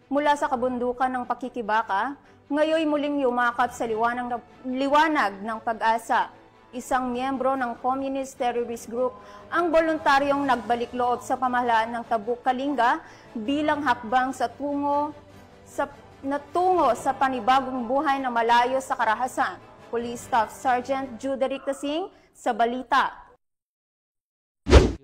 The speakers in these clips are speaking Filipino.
Mula sa kabundukan ng Pakikibaka, ngayoy muling yumakap sa liwanag ng pag-asa. Isang miyembro ng Communist Terrorist Group ang voluntaryong nagbalik loob sa pamahalaan ng Tabuk Kalinga bilang hakbang tungo sa panibagong buhay na malayo sa karahasan. Police Staff Sergeant Juderic Tasing sa balita.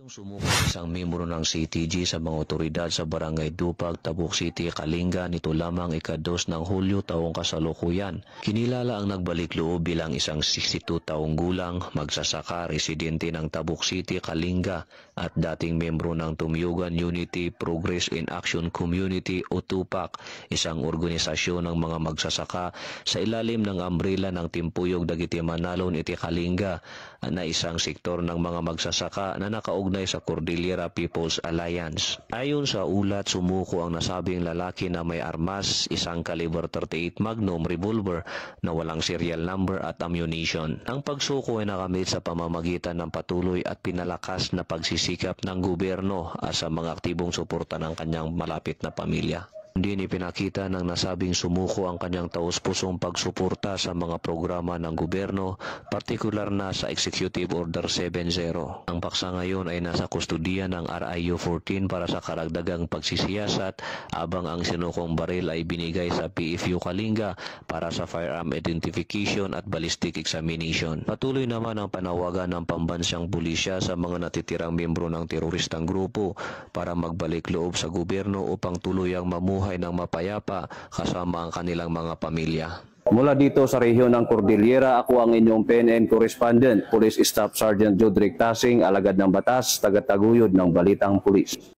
Yung sumuko isang miyembro ng CTG sa mga otoridad sa Barangay Dupag, Tabuk City, Kalinga nito lamang ika-2 ng Hulyo taong kasalukuyan. Kinilala ang nagbalik loob bilang isang 62 taong gulang, magsasaka, residente ng Tabuk City, Kalinga at dating miyembro ng Tumyugan Unity Progress in Action Community o TUPAC, isang organisasyon ng mga magsasaka sa ilalim ng umbrella ng Timpuyog Dagiti Manalon iti Kalinga na isang sektor ng mga magsasaka na nakaugnay sa Cordillera People's Alliance. Ayon sa ulat, sumuko ang nasabing lalaki na may armas, isang caliber 38 Magnum revolver na walang serial number at ammunition. Ang pagsuko ay nakamit sa pamamagitan ng patuloy at pinalakas na pagsisikap ng gobyerno sa mga aktibong suporta ng kanyang malapit na pamilya. Hindi ipinakita ng nasabing sumuko ang kanyang taus-pusong pagsuporta sa mga programa ng gobyerno, partikular na sa Executive Order 70. Ang paksa ngayon ay nasa kustudiya ng RIU 14 para sa karagdagang pagsisiyasat, abang ang sinukong baril ay binigay sa PFU Kalinga para sa firearm identification at ballistic examination. Patuloy naman ang panawagan ng pambansang pulisya sa mga natitirang miyembro ng teroristang grupo para magbalik loob sa gobyerno upang tuluyang mamuhay ng mapayapa kasama ang kanilang mga pamilya. Mula dito sa rehiyon ng Cordillera, ako ang inyong PNN correspondent, Police Staff Sergeant Juderic Tasing, alagad ng batas, tagataguyod ng Balitang Pulis.